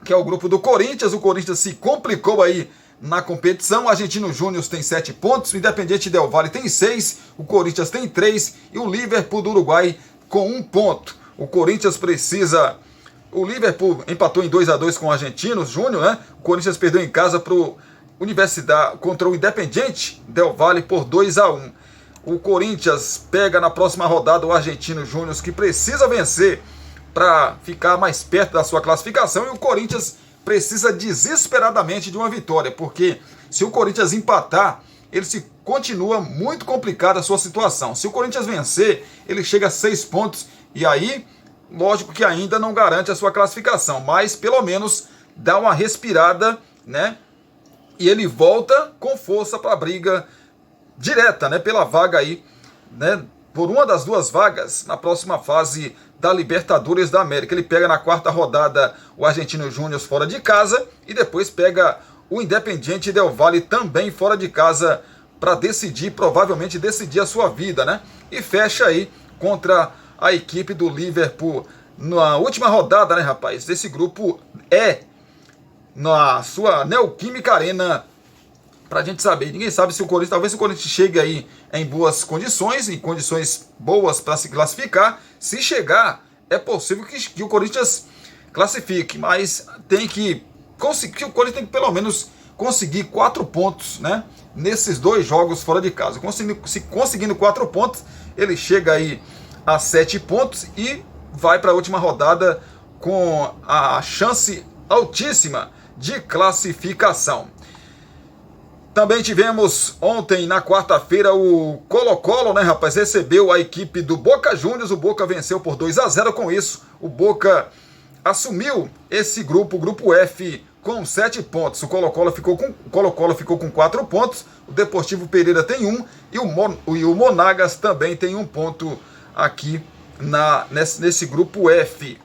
que é o grupo do Corinthians, o Corinthians se complicou aí na competição, o Argentino Júnior tem 7 pontos, o Independiente Del Valle tem 6, o Corinthians tem 3 e o Liverpool do Uruguai com 1 ponto. O Corinthians precisa... O Liverpool empatou em 2-2 com o Argentino Júnior, né? O Corinthians perdeu em casa contra o Independiente Del Valle por 2-1. O Corinthians pega na próxima rodada o Argentino Júnior, que precisa vencer para ficar mais perto da sua classificação, e o Corinthians precisa desesperadamente de uma vitória, porque se o Corinthians empatar, continua muito complicada a sua situação. Se o Corinthians vencer, ele chega a 6 pontos, e aí, lógico que ainda não garante a sua classificação, mas pelo menos dá uma respirada, né? E ele volta com força para a briga direta, né? Pela vaga aí, né? Por uma das duas vagas na próxima fase da Libertadores da América. Ele pega na quarta rodada o Argentino Júnior fora de casa e depois pega o Independiente Del Valle também fora de casa para decidir, provavelmente decidir a sua vida, né? E fecha aí contra a equipe do Liverpool na última rodada, né, rapaz? Desse grupo na sua Neoquímica Arena, pra gente saber. Ninguém sabe se o Corinthians, talvez o Corinthians chegue aí em boas condições, em condições boas para se classificar. Se chegar, é possível que o Corinthians classifique, mas tem que conseguir, o Corinthians tem que pelo menos conseguir 4 pontos, né, nesses 2 jogos fora de casa. Conseguindo 4 pontos, ele chega aí a 7 pontos e vai para a última rodada com a chance altíssima de classificação. Também tivemos ontem, na quarta-feira, o Colo-Colo, né, rapaz, recebeu a equipe do Boca Juniors. O Boca venceu por 2-0. Com isso, o Boca assumiu esse grupo, o grupo F, com 7 pontos. O Colo-Colo ficou com 4 pontos. O Deportivo Pereira tem 1 e o Monagas também tem 1 ponto aqui nesse grupo F.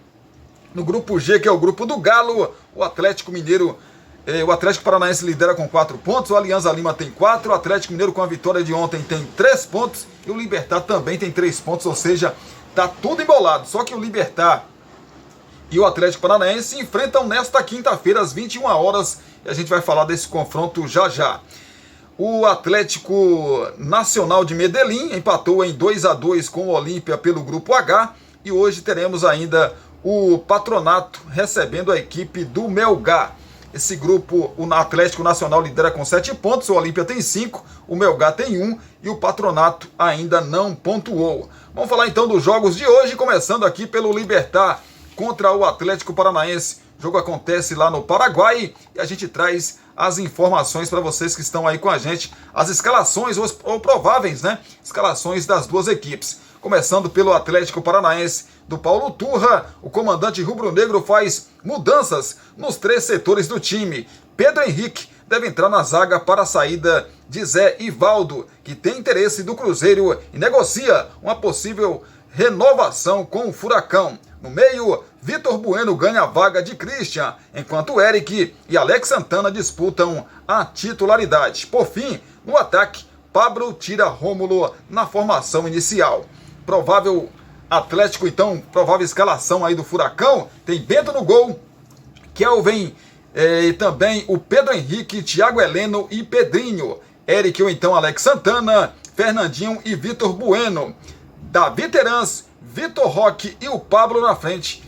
No grupo G, que é o grupo do Galo, o Atlético Paranaense lidera com 4 pontos, o Alianza Lima tem 4, o Atlético Mineiro com a vitória de ontem tem 3 pontos e o Libertad também tem 3 pontos, ou seja, tá tudo embolado. Só que o Libertad e o Atlético Paranaense se enfrentam nesta quinta-feira às 21 horas e a gente vai falar desse confronto já já. O Atlético Nacional de Medellín empatou em 2-2 com o Olímpia pelo grupo H e hoje teremos ainda o Patronato recebendo a equipe do Melgar. Esse grupo, o Atlético Nacional lidera com 7 pontos, o Olímpia tem 5, o Melgar tem 1 e o Patronato ainda não pontuou. Vamos falar então dos jogos de hoje, começando aqui pelo Libertad contra o Atlético Paranaense. O jogo acontece lá no Paraguai e a gente traz as informações para vocês que estão aí com a gente, as escalações ou prováveis, né, escalações das duas equipes. Começando pelo Atlético Paranaense do Paulo Turra, o comandante rubro-negro faz mudanças nos 3 setores do time. Pedro Henrique deve entrar na zaga para a saída de Zé Ivaldo, que tem interesse do Cruzeiro e negocia uma possível renovação com o Furacão. No meio, Vitor Bueno ganha a vaga de Christian, enquanto Eric e Alex Santana disputam a titularidade. Por fim, no ataque, Pablo tira Rômulo na formação inicial. Provável Atlético, então, provável escalação aí do Furacão, tem Bento no gol, Kelvin, e também o Pedro Henrique, Thiago Heleno e Pedrinho, Eric ou então Alex Santana, Fernandinho e Vitor Bueno, Davi Terans, Vitor Roque e o Pablo na frente.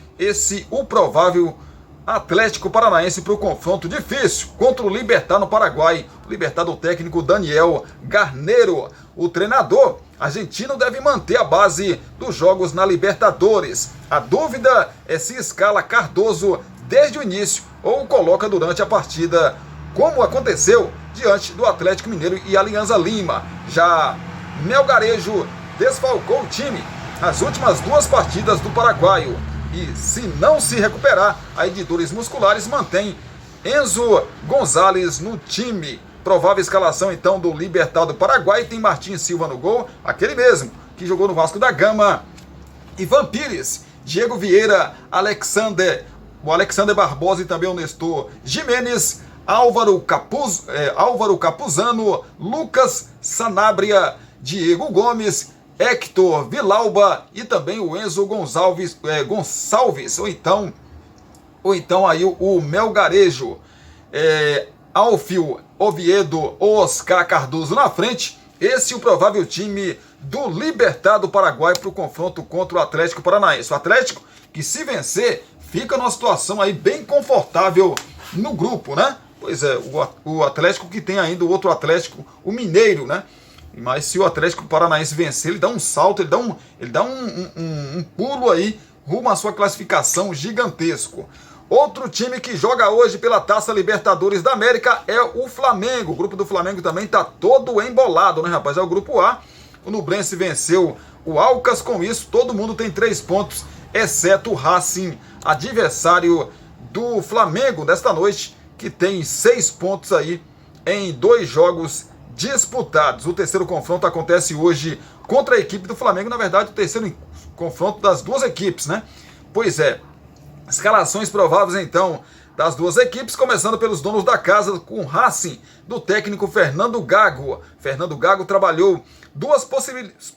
O provável Atlético Paranaense para o confronto difícil contra o Libertad no Paraguai. O Libertad do técnico Daniel Garneiro. O treinador argentino deve manter a base dos jogos na Libertadores. A dúvida é se escala Cardoso desde o início ou coloca durante a partida, como aconteceu diante do Atlético Mineiro e Alianza Lima. Já Melgarejo desfalcou o time nas últimas 2 partidas do paraguaio. E se não se recuperar, a Editores Musculares mantém Enzo Gonzalez no time. Provável escalação então do Libertad do Paraguai, tem Martim Silva no gol, aquele mesmo que jogou no Vasco da Gama, Ivan Pires, Diego Vieira, o Alexander Barbosa e também o Nestor Jimenez, Álvaro Capuzano, Lucas Sanabria, Diego Gomes, Hector Vilauba e também o Enzo Gonçalves, ou então aí o Melgarejo, Alfio Oviedo, Oscar Cardoso na frente. Esse é o provável time do Libertad do Paraguai para o confronto contra o Atlético Paranaense. O Atlético que, se vencer, fica numa situação aí bem confortável no grupo, né? Pois é, o Atlético que tem ainda o outro Atlético, o Mineiro, né? Mas se o Atlético Paranaense vencer, ele dá um salto, ele dá um pulo aí rumo à sua classificação gigantesco. Outro time que joga hoje pela Taça Libertadores da América é o Flamengo. O grupo do Flamengo também está todo embolado, né, rapaz? É o grupo A. O Nublense venceu o Alcas. Com isso, todo mundo tem 3 pontos, exceto o Racing, adversário do Flamengo desta noite, que tem 6 pontos aí em 2 jogos disputados. O terceiro confronto acontece hoje contra a equipe do Flamengo. Na verdade, o terceiro confronto das duas equipes, né? Pois é. Escalações prováveis, então, das duas equipes, começando pelos donos da casa, com o Racing do técnico Fernando Gago. Fernando Gago trabalhou 2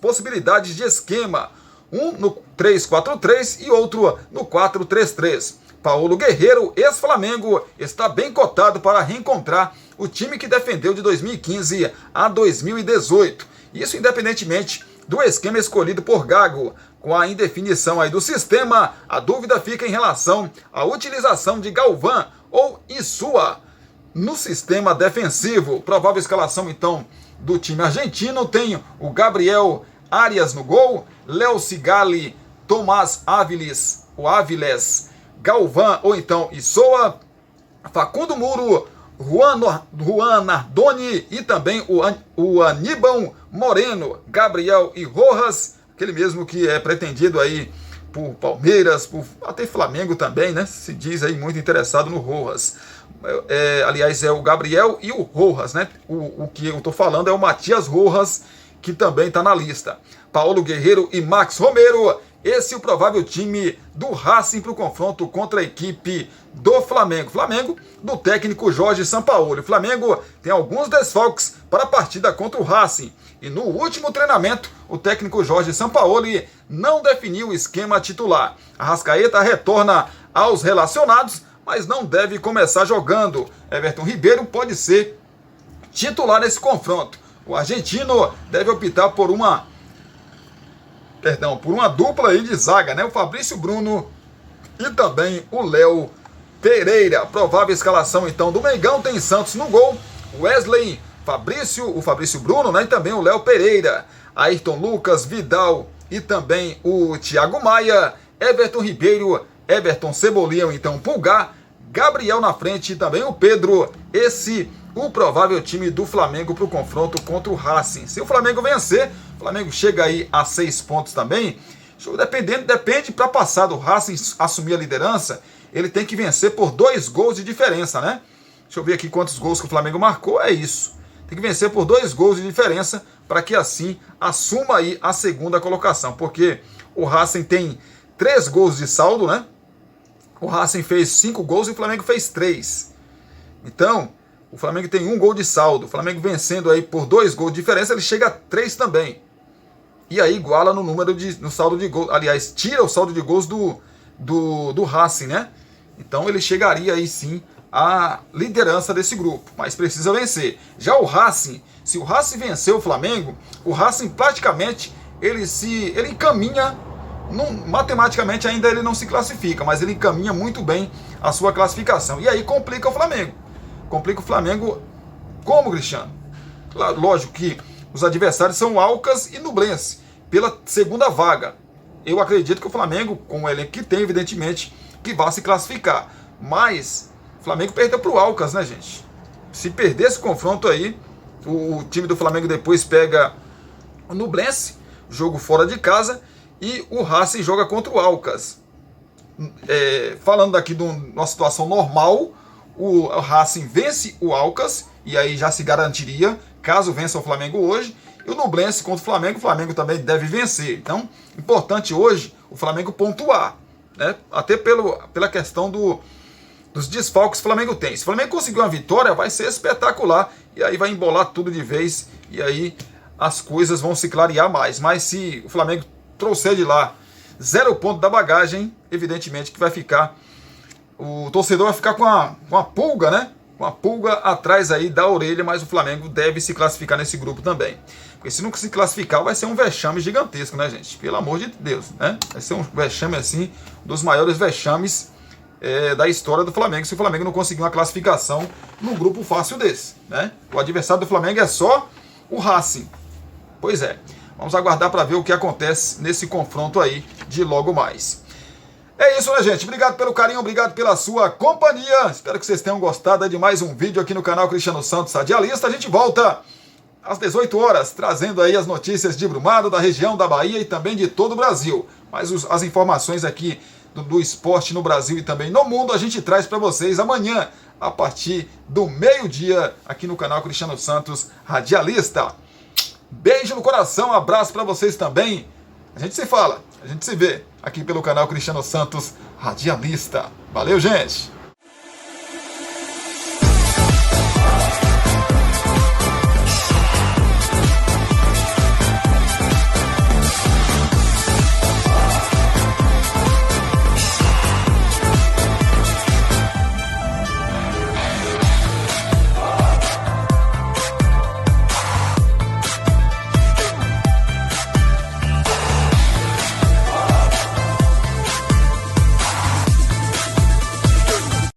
possibilidades de esquema, um no 3-4-3 e outro no 4-3-3. Paulo Guerreiro, ex-Flamengo, está bem cotado para reencontrar o time que defendeu de 2015 a 2018. Isso independentemente do esquema escolhido por Gago. Com a indefinição aí do sistema, a dúvida fica em relação à utilização de Galvão ou Insua no sistema defensivo. Provável escalação, então, do time argentino tem o Gabriel Arias no gol, Léo Sigali, Tomás Áviles, Galvão ou então Insua, Facundo Muro, Juan Nardoni e também o Aníbal Moreno, Gabriel e Rojas, aquele mesmo que é pretendido aí por Palmeiras, por até Flamengo também, né? Se diz aí muito interessado no Rojas. Aliás, é o Gabriel e o Rojas, né? O que eu tô falando é o Matias Rojas, que também está na lista. Paulo Guerreiro e Max Romero. Esse é o provável time do Racing para o confronto contra a equipe do Flamengo. Flamengo do técnico Jorge Sampaoli. O Flamengo tem alguns desfalques para a partida contra o Racing. E no último treinamento, o técnico Jorge Sampaoli não definiu o esquema titular. Arrascaeta retorna aos relacionados, mas não deve começar jogando. Everton Ribeiro pode ser titular nesse confronto. O argentino deve optar por uma dupla aí de zaga, né? O Fabrício Bruno e também o Léo Pereira. Provável escalação então do Mengão tem Santos no gol, Wesley, o Fabrício Bruno, né? E também o Léo Pereira, Ayrton Lucas, Vidal e também o Thiago Maia, Everton Ribeiro, Everton Cebolinha, então Pulgar, Gabriel na frente e também o Pedro. O provável time do Flamengo para o confronto contra o Racing. Se o Flamengo vencer, o Flamengo chega aí a 6 pontos também. Depende para passar do Racing assumir a liderança, ele tem que vencer por 2 gols de diferença, né? Deixa eu ver aqui quantos gols que o Flamengo marcou, é isso. Tem que vencer por 2 gols de diferença para que assim assuma aí a segunda colocação, porque o Racing tem 3 gols de saldo, né? O Racing fez 5 gols e o Flamengo fez 3. Então, o Flamengo tem 1 gol de saldo. O Flamengo vencendo aí por 2 gols de diferença, ele chega a 3 também. E aí iguala no saldo de gols. Aliás, tira o saldo de gols do Racing, né? Então ele chegaria aí sim à liderança desse grupo. Mas precisa vencer. Já o Racing, se o Racing vencer o Flamengo, o Racing praticamente ele encaminha. Matematicamente ainda ele não se classifica, mas ele encaminha muito bem a sua classificação. E aí complica o Flamengo. Complica o Flamengo como, Cristiano? Lógico que os adversários são Alcas e Nublense, pela segunda vaga. Eu acredito que o Flamengo, com o elenco que tem, evidentemente, que vai se classificar. Mas o Flamengo perdeu para o Alcas, né, gente? Se perder esse confronto aí, o time do Flamengo depois pega o Nublense, jogo fora de casa, e o Racing joga contra o Alcas. Falando aqui de uma situação normal, o Racing vence o Alcas, e aí já se garantiria, caso vença o Flamengo hoje, e o Nublense contra o Flamengo também deve vencer. Então, importante hoje o Flamengo pontuar, né? Até pela questão dos desfalques que o Flamengo tem. Se o Flamengo conseguir uma vitória, vai ser espetacular, e aí vai embolar tudo de vez, e aí as coisas vão se clarear mais. Mas se o Flamengo trouxer de lá 0 ponto da bagagem, evidentemente que vai ficar... O torcedor vai ficar com uma pulga, né? Com a pulga atrás aí da orelha, mas o Flamengo deve se classificar nesse grupo também. Porque se não se classificar, vai ser um vexame gigantesco, né, gente? Pelo amor de Deus, né? Vai ser um vexame, assim, dos maiores vexames da história do Flamengo, se o Flamengo não conseguir uma classificação num grupo fácil desse, né? O adversário do Flamengo é só o Racing. Pois é. Vamos aguardar para ver o que acontece nesse confronto aí de logo mais. É isso, né, gente? Obrigado pelo carinho, obrigado pela sua companhia. Espero que vocês tenham gostado de mais um vídeo aqui no canal Cristiano Santos Radialista. A gente volta às 18 horas, trazendo aí as notícias de Brumado, da região da Bahia e também de todo o Brasil. Mas as informações aqui do esporte no Brasil e também no mundo, a gente traz para vocês amanhã, a partir do meio-dia, aqui no canal Cristiano Santos Radialista. Beijo no coração, abraço para vocês também. A gente se fala, a gente se vê aqui pelo canal Cristiano Santos Radialista. Valeu, gente!